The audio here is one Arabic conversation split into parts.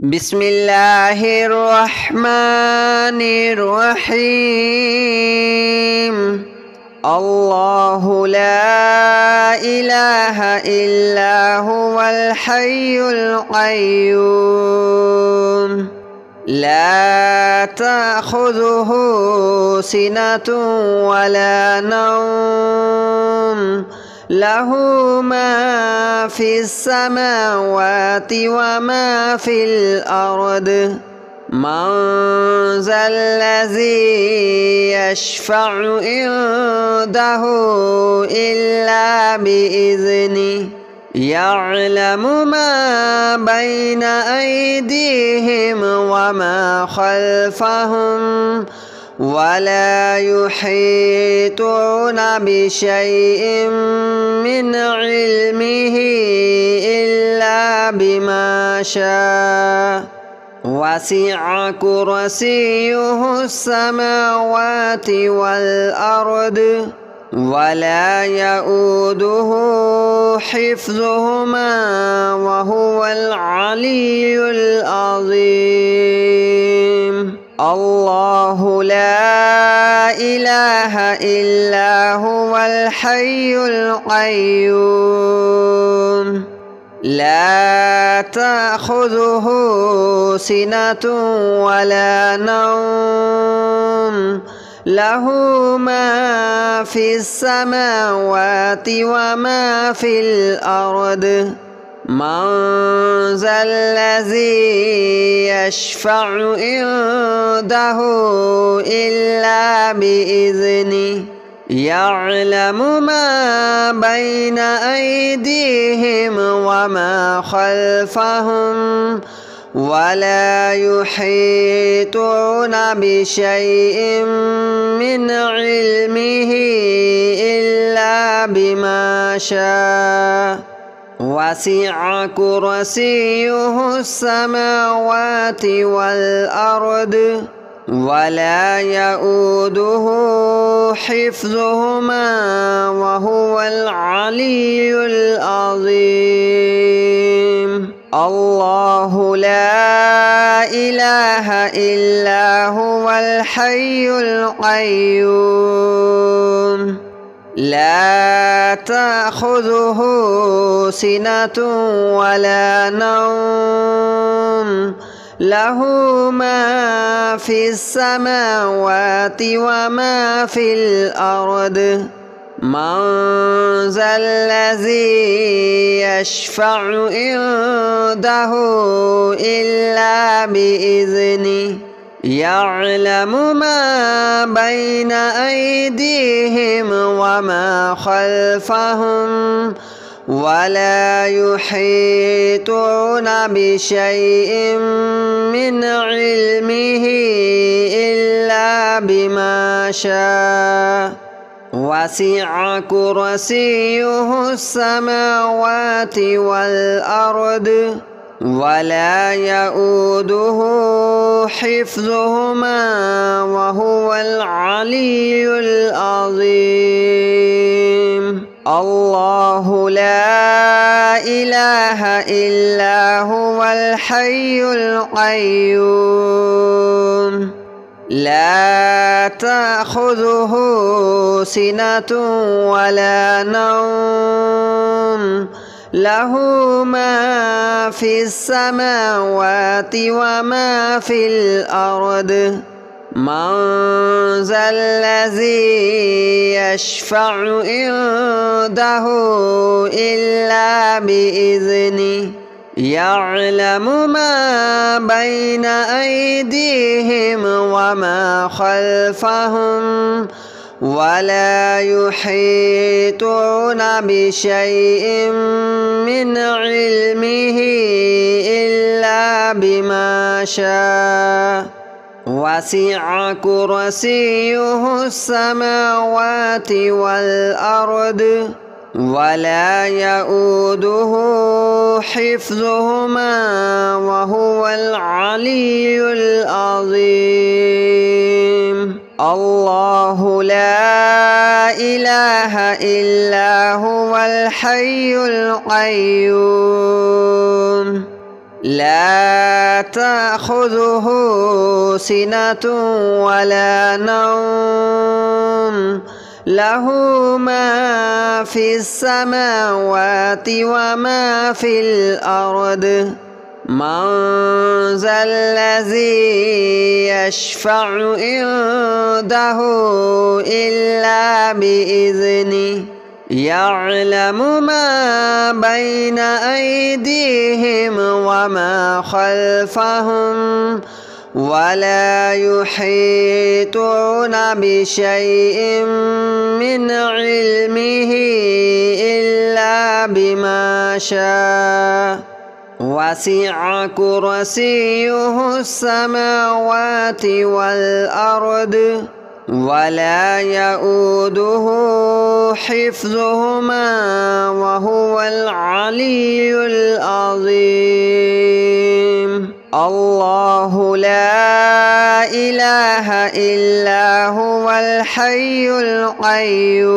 بسم الله الرحمن الرحيم. الله لا إله إلا هو الحي القيوم لا تأخذه سنة ولا نوم له ما في السماوات وما في الأرض من ذا الذي يشفع عنده إلا بإذنه يعلم ما بين أيديهم وما خلفهم ولا يحيطون بشيء من علمه إلا بما شاء وسع كرسيه السماوات والأرض ولا يؤوده حفظهما وهو العلي العظيم. الله لا إله إلا هو الحي القيوم لا تأخذه سنة ولا نوم له ما في السماوات وما في الأرض من ذا الذي يشفع عنده إلا بإذنه يعلم ما بين أيديهم وما خلفهم ولا يحيطون بشيء من علمه إلا بما شاء وسع كرسيه السماوات والأرض ولا يؤوده حفظهما وهو العلي العظيم. الله لا إله إلا هو الحي القيوم لا تأخذه سنة ولا نوم له ما في السماوات وما في الأرض من ذا الذي يشفع عنده إلا بإذنه يعلم ما بين أيديهم وما خلفهم ولا يحيطون بشيء من علمه إلا بما شاء وسع كرسيه السماوات والأرض ولا يؤوده حفظهما وهو العلي العظيم. الله لا إله إلا هو الحي القيوم لا تأخذه سنة ولا نوم له ما في السماوات وما في الأرض من ذا الذي يشفع عنده إلا بإذنه يعلم ما بين أيديهم وما خلفهم ولا يحيطون بشيء من علمه إلا بما شاء وسع كرسيه السماوات والأرض ولا يؤوده حفظهما وهو العلي العظيم. الله لا إله إلا هو الحي القيوم لا تأخذه سنة ولا نوم له ما في السماوات وما في الأرض من ذا الذي يشفع عنده إلا بإذنه يعلم ما بين أيديهم وما خلفهم ولا يحيطون بشيء من علمه إلا بما شاء وسع كرسيه السماوات والأرض ولا يؤوده حفظهما وهو العلي العظيم الله لا إله إلا هو الحي القيوم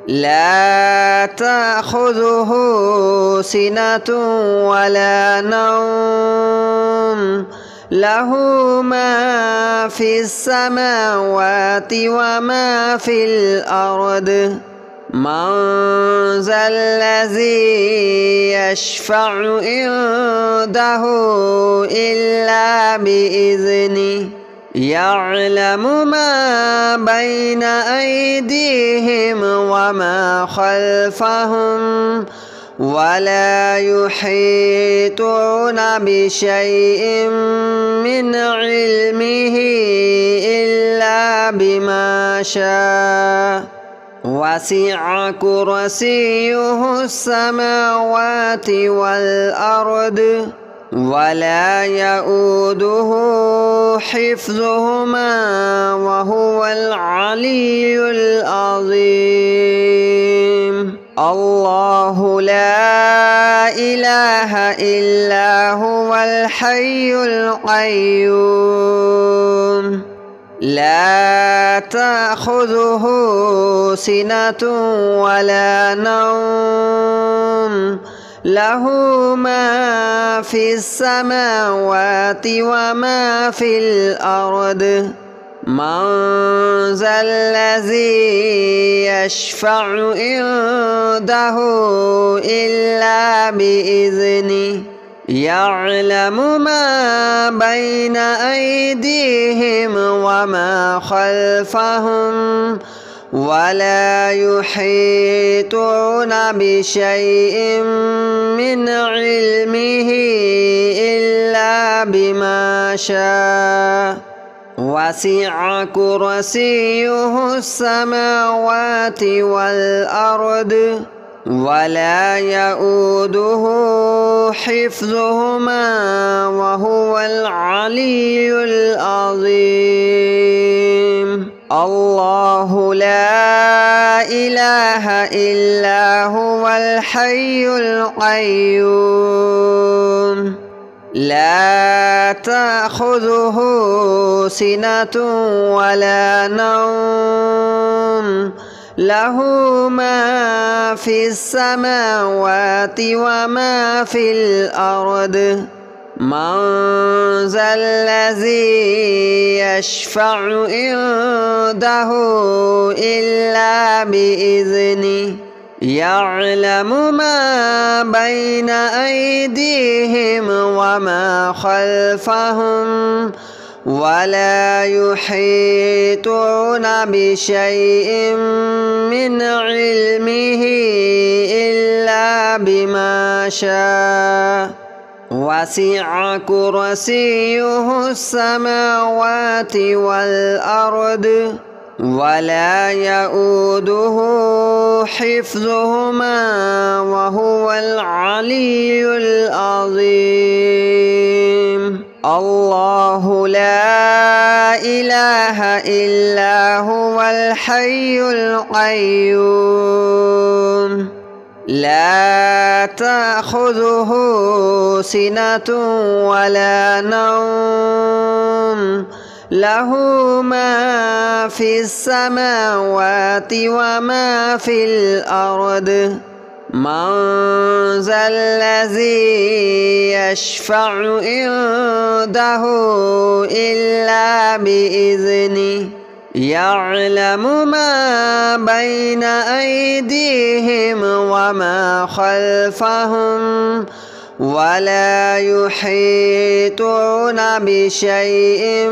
لا تأخذه سنة ولا نوم له ما في السماوات وما في الأرض من ذا الذي يشفع عنده إلا بإذنه يعلم ما بين أيديهم وما خلفهم ولا يحيطون بشيء من علمه إلا بما شاء وسع كرسيه السماوات والأرض ولا يؤوده حفظهما وهو العلي العظيم الله لا إله إلا هو الحي القيوم لا تأخذه سنة ولا نوم له ما في السماوات وما في الأرض من ذا الذي يشفع عنده إلا بإذنه يعلم ما بين أيديهم وما خلفهم ولا يحيطون بشيء من علمه إلا بما شاء وسع كرسيه السماوات والأرض ولا يؤوده حفظهما وهو العلي العظيم الله لا إله إلا هو الحي القيوم لا تأخذه سنة ولا نوم له ما في السماوات وما في الأرض من ذا الذي يشفع عنده إلا بإذنه يعلم ما بين أيديهم وما خلفهم ولا يحيطون بشيء من علمه إلا بما شاء وسع كرسيه السماوات والأرض ولا يؤوده حفظهما وهو العلي العظيم الله لا إله إلا هو الحي القيوم لا تأخذه سنة ولا نوم له ما في السماوات وما في الأرض من ذا الذي يشفع عنده إلا بإذنه يعلم ما بين أيديهم وما خلفهم ولا يحيطون بشيء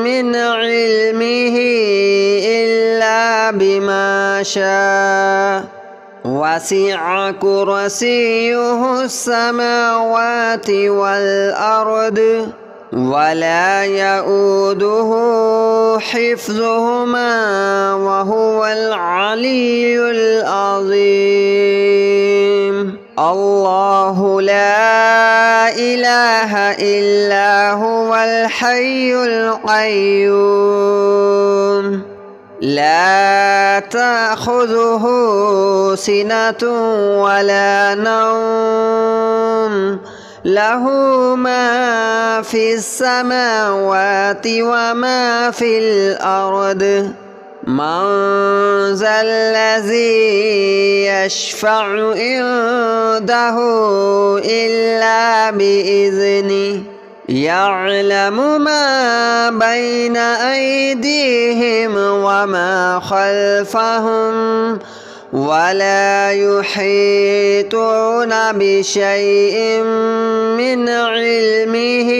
من علمه إلا بما شاء وسع كرسيه السماوات والأرض ولا يؤوده حفظهما وهو العلي العظيم الله لا إله إلا هو الحي القيوم لا تأخذه سنة ولا نوم له ما في السماوات وما في الأرض من ذا الذي يشفع عنده إلا بإذنه يعلم ما بين أيديهم وما خلفهم ولا يحيطون بشيء من علمه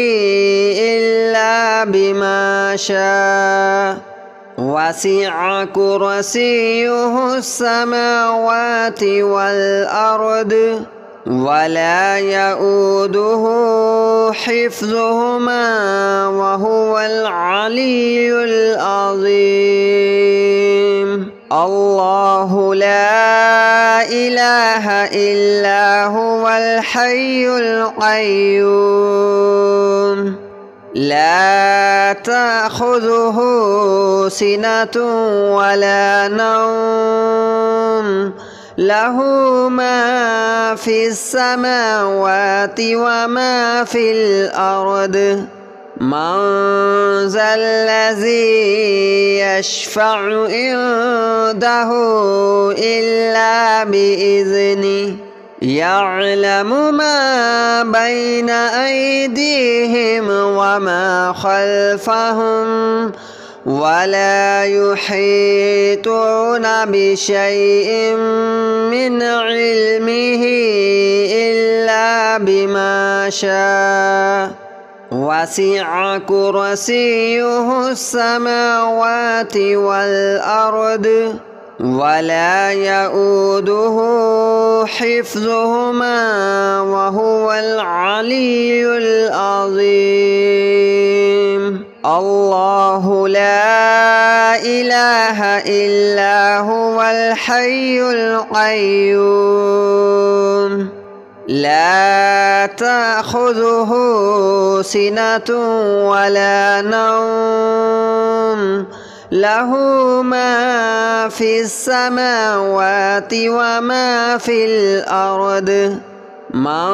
إلا بما شاء وسع كرسيه السماوات والأرض ولا يؤوده حفظهما وهو العلي العظيم الله لا إله إلا هو الحي القيوم لا تأخذه سنة ولا نوم له ما في السماوات وما في الأرض من ذا الذي يشفع عنده إلا بإذنه يعلم ما بين أيديهم وما خلفهم ولا يحيطون بشيء من علمه إلا بما شاء وسع كرسيه السماوات والأرض ولا يؤوده حفظهما وهو العلي العظيم الله لا إله إلا هو الحي القيوم لا تأخذه سنة ولا نوم له ما في السماوات وما في الأرض من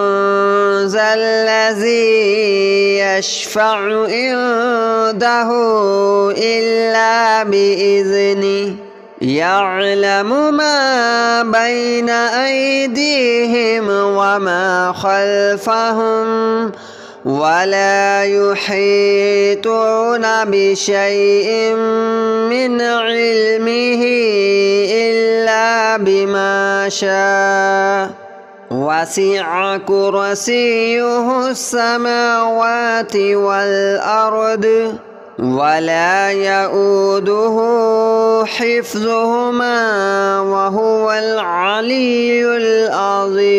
ذا الذي يشفع عنده إلا بإذنه يعلم ما بين أيديهم وما خلفهم ولا يحيطون بشيء من علمه إلا بما شاء وسع كرسيه السماوات والأرض ولا يؤوده حفظهما وهو العلي العظيم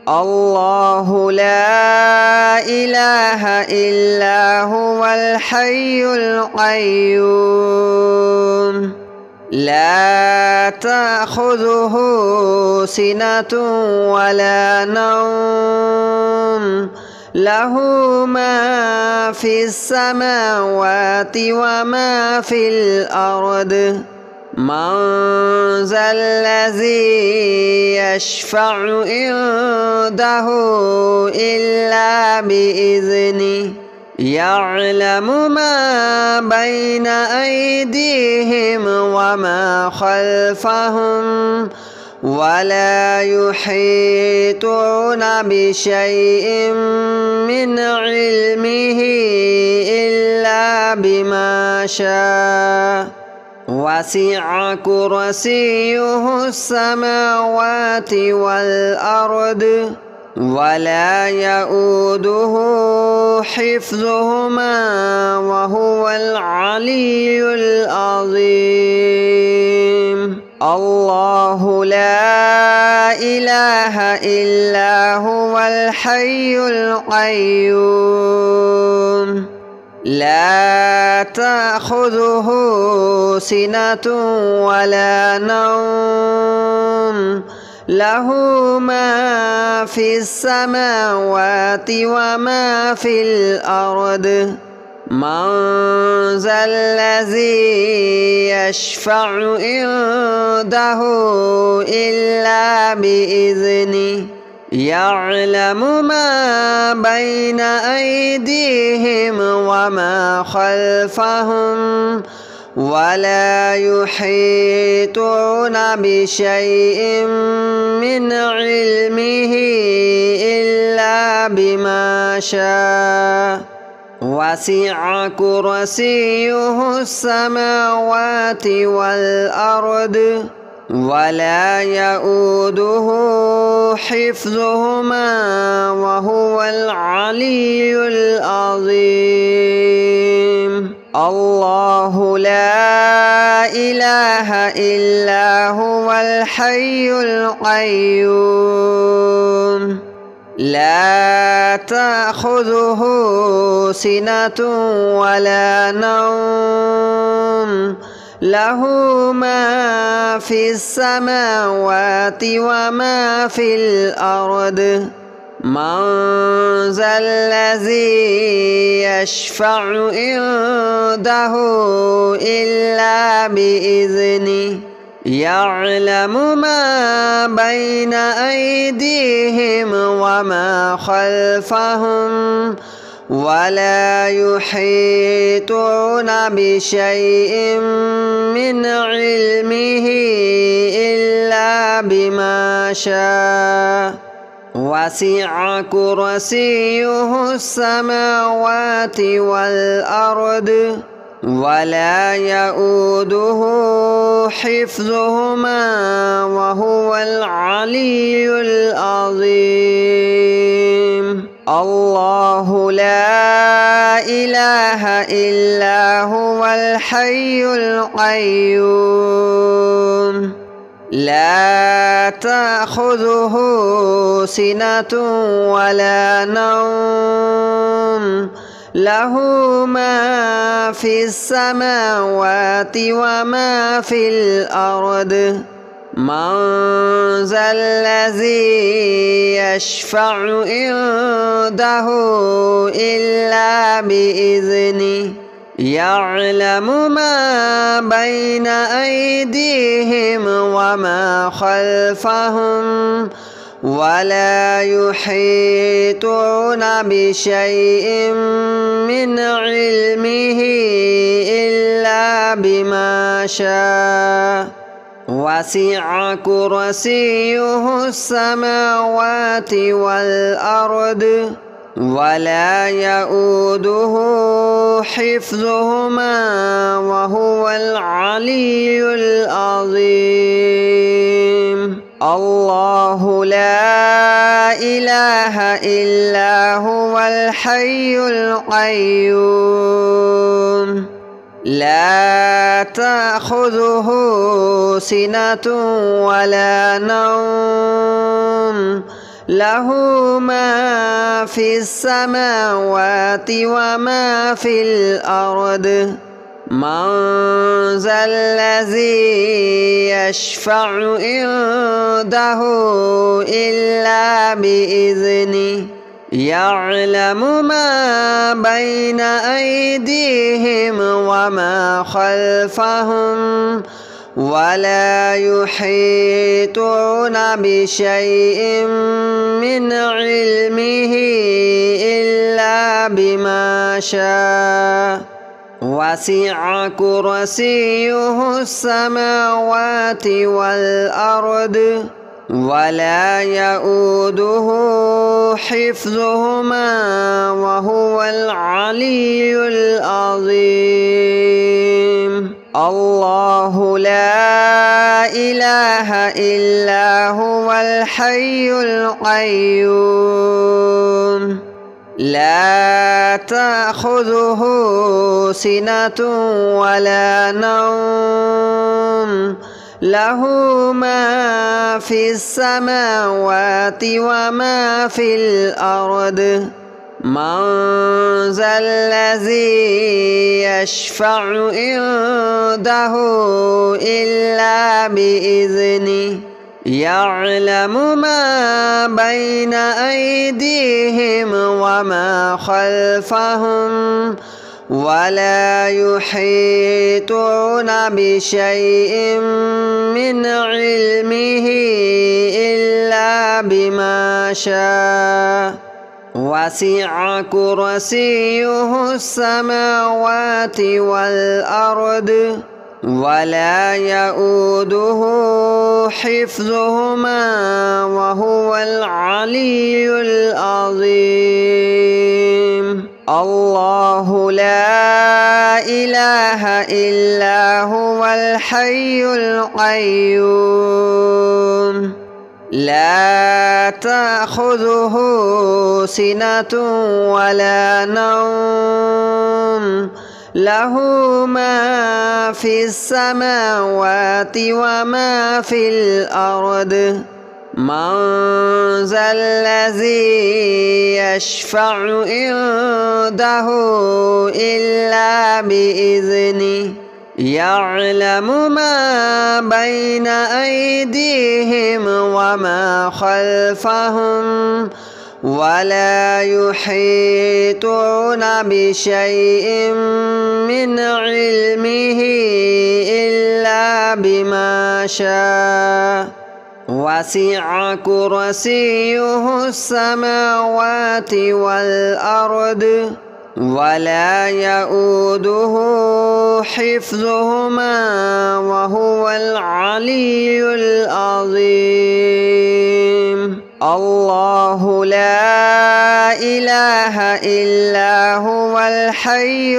الله لا إله إلا هو الحي القيوم لا تأخذه سنة ولا نوم له ما في السماوات وما في الأرض من ذا الذي يشفع عنده إلا بإذنه يعلم ما بين أيديهم وما خلفهم ولا يحيطون بشيء من علمه إلا بما شاء وسع كرسيه السماوات والأرض ولا يؤوده حفظهما وهو العلي العظيم الله لا إله إلا هو الحي القيوم لا تأخذه سنة ولا نوم له ما في السماوات وما في الأرض من ذا الذي يشفع عنده إلا بإذنه يعلم ما بين أيديهم وما خلفهم ولا يحيطون بشيء من علمه إلا بما شاء وسع كرسيه السماوات والأرض ولا يؤوده حفظهما وهو العلي العظيم الله لا إله إلا هو الحي القيوم لا تأخذه سنة ولا نوم له ما في السماوات وما في الأرض من ذا الذي يشفع عنده إلا بإذنه يعلم ما بين أيديهم وما خلفهم ولا يحيطون بشيء من علمه إلا بما شاء وسع كرسيه السماوات والأرض ولا يؤوده حفظهما وهو العلي العظيم الله لا إله إلا هو الحي القيوم لا تأخذه سنة ولا نوم له ما في السماوات وما في الأرض من ذا الذي يشفع عنده إلا بإذنه يعلم ما بين أيديهم وما خلفهم ولا يحيطون بشيء من علمه إلا بما شاء وسع كرسيه السماوات والأرض ولا يؤوده حفظهما وهو العلي العظيم الله لا إله إلا هو الحي القيوم لا تأخذه سنة ولا نوم له ما في السماوات وما في الأرض من ذا الذي يشفع عنده إلا بإذنه يعلم ما بين أيديهم وما خلفهم ولا يحيطون بشيء من علمه إلا بما شاء وسع كرسيه السماوات والأرض ولا يؤوده حفظهما وهو العلي العظيم. الله لا إله إلا هو الحي القيوم لا تأخذه سنة ولا نوم له ما في السماوات وما في الأرض من ذا الذي يشفع عنده إلا بإذنه يعلم ما بين أيديهم وما خلفهم ولا يحيطون بشيء من علمه إلا بما شاء وسع كرسيه السماوات والأرض ولا يؤوده حفظهما وهو العلي العظيم. الله لا إله إلا هو الحي القيوم لا تأخذه سنة ولا نوم له ما في السماوات وما في الأرض من ذا الذي يشفع عنده إلا بإذنه يعلم ما بين أيديهم وما خلفهم ولا يحيطون بشيء من علمه إلا بما شاء وسع كرسيه السماوات والأرض ولا يؤوده حفظهما وهو العلي العظيم. الله لا إله إلا هو الحي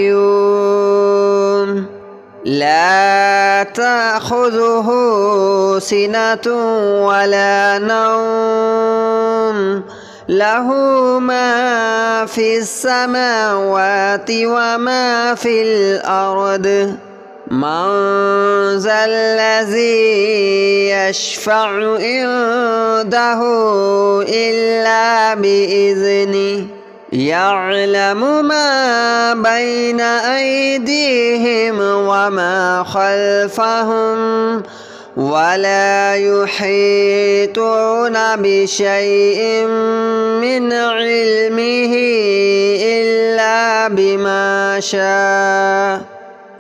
القيوم لا تأخذه سنة ولا نوم له ما في السماوات وما في الأرض من ذا الذي يشفع عنده إلا بإذنه يعلم ما بين أيديهم وما خلفهم ولا يحيطون بشيء من علمه إلا بما شاء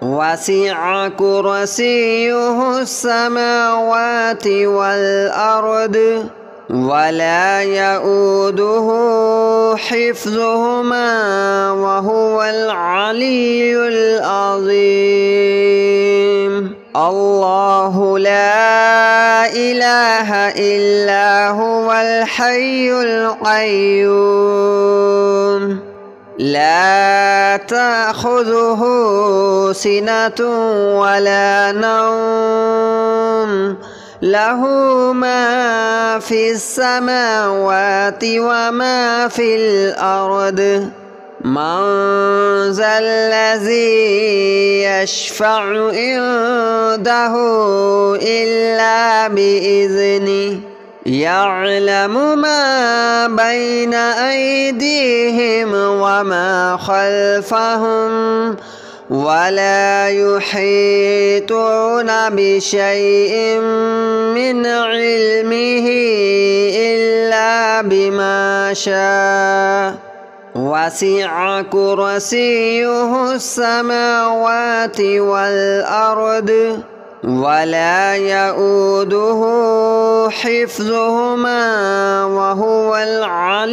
وسع كرسيه السماوات والأرض ولا يؤوده حفظهما وهو العلي العظيم. الله لا إله إلا هو الحي القيوم لا تأخذه سنة ولا نوم له ما في السماوات وما في الأرض من ذا الذي يشفع عنده إلا بإذنه يعلم ما بين أيديهم وما خلفهم ولا يحيطون بشيء من علمه إلا بما شاء وسع كرسيه السماوات والأرض ولا يؤوده حفظهما وهو العلي